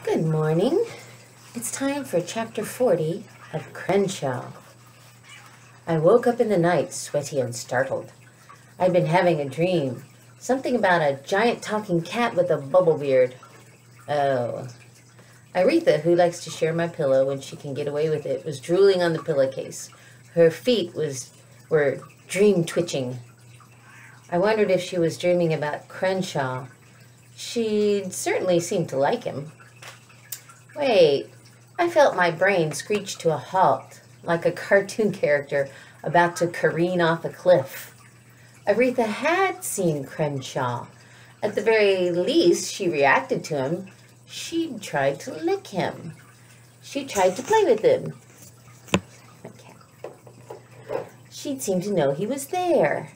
Good morning. It's time for chapter 40 of Crenshaw. I woke up in the night, sweaty and startled. I'd been having a dream. Something about a giant talking cat with a bubble beard. Oh. Aretha, who likes to share my pillow when she can get away with it, was drooling on the pillowcase. Her feet were dream twitching. I wondered if she was dreaming about Crenshaw. She'd certainly seemed to like him. Wait, I felt my brain screech to a halt, like a cartoon character about to careen off a cliff. Aretha had seen Crenshaw. At the very least, she reacted to him. She'd tried to lick him. She tried to play with him. Okay. She'd seemed to know he was there.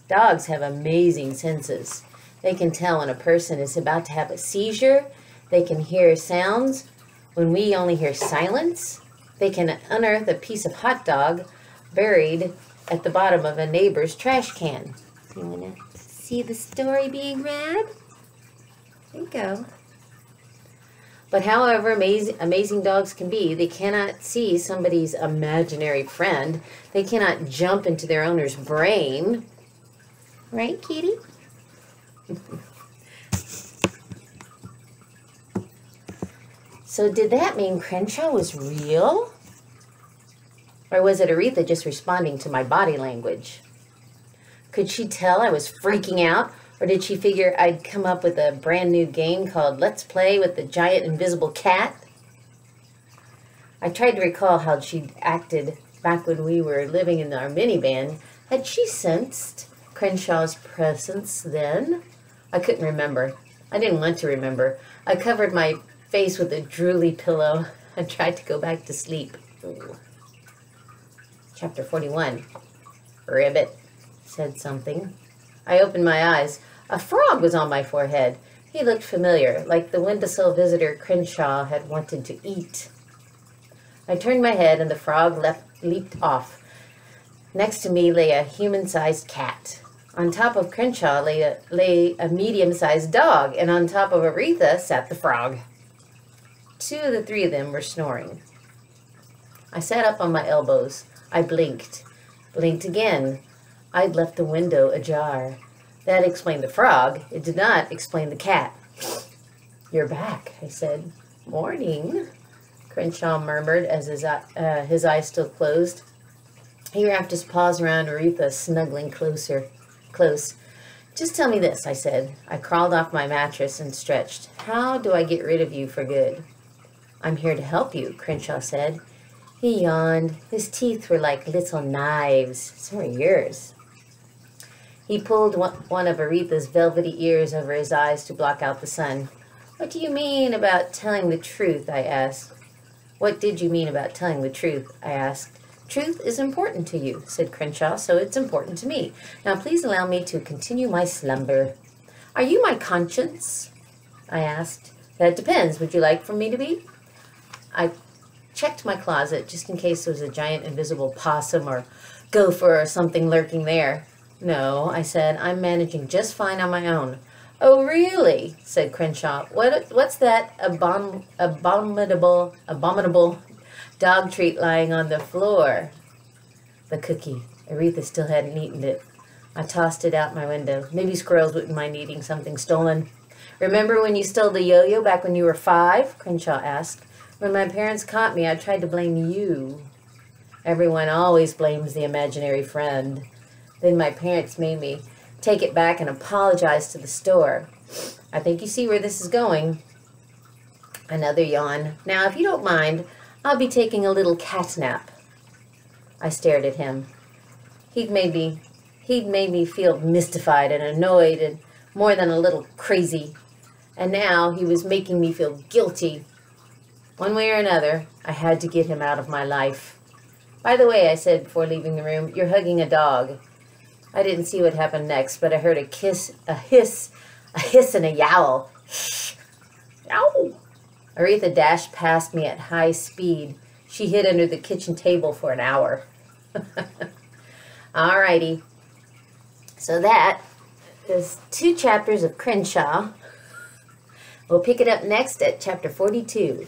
Dogs have amazing senses. They can tell when a person is about to have a seizure. They can hear sounds when we only hear silence. They can unearth a piece of hot dog buried at the bottom of a neighbor's trash can. You want to see the story being read? There you go. But however amazing dogs can be, they cannot see somebody's imaginary friend. They cannot jump into their owner's brain. Right, kitty? So did that mean Crenshaw was real? Or was it Aretha just responding to my body language? Could she tell I was freaking out? Or did she figure I'd come up with a brand new game called Let's Play with the Giant Invisible Cat? I tried to recall how she'd acted back when we were living in our minivan. Had she sensed Crenshaw's presence then? I couldn't remember. I didn't want to remember. I covered my face with a drooly pillow and tried to go back to sleep. Ooh. Chapter 41. Ribbit said something. I opened my eyes. A frog was on my forehead. He looked familiar, like the windowsill visitor Crenshaw had wanted to eat. I turned my head and the frog leaped off. Next to me lay a human-sized cat. On top of Crenshaw lay a medium-sized dog, and on top of Aretha sat the frog. 2 of the 3 of them were snoring. I sat up on my elbows. I blinked again. I'd left the window ajar. That explained the frog. It did not explain the cat. "You're back," I said. "Morning," Crenshaw murmured as his eyes still closed. He wrapped his paws around Aretha, snuggling close. "Just tell me this," I said. I crawled off my mattress and stretched. "How do I get rid of you for good?" "I'm here to help you," Crenshaw said. He yawned. His teeth were like little knives. So are yours. He pulled one of Aretha's velvety ears over his eyes to block out the sun. "What do you mean about telling the truth?" I asked. "What did you mean about telling the truth?" I asked. "Truth is important to you," said Crenshaw, "so it's important to me. Now please allow me to continue my slumber." "Are you my conscience?" I asked. "That depends. Would you like for me to be?" I checked my closet just in case there was a giant invisible possum or gopher or something lurking there. "No," I said. "I'm managing just fine on my own." "Oh, really?" said Crenshaw. What's that abominable dog treat lying on the floor?" "The cookie." Aretha still hadn't eaten it. I tossed it out my window. Maybe squirrels wouldn't mind eating something stolen. "Remember when you stole the yo-yo back when you were 5? Crenshaw asked. "When my parents caught me, I tried to blame you." "Everyone always blames the imaginary friend." "Then my parents made me take it back and apologize to the store." "I think you see where this is going." Another yawn. "Now, if you don't mind, I'll be taking a little cat nap." I stared at him. He'd made me feel mystified and annoyed and more than a little crazy. And now he was making me feel guilty. One way or another, I had to get him out of my life. "By the way," I said before leaving the room, "you're hugging a dog." I didn't see what happened next, but I heard a hiss, and a yowl. "Yow!" Aretha dashed past me at high speed. She hid under the kitchen table for an hour. All righty. So that is 2 chapters of Crenshaw. We'll pick it up next at chapter 42.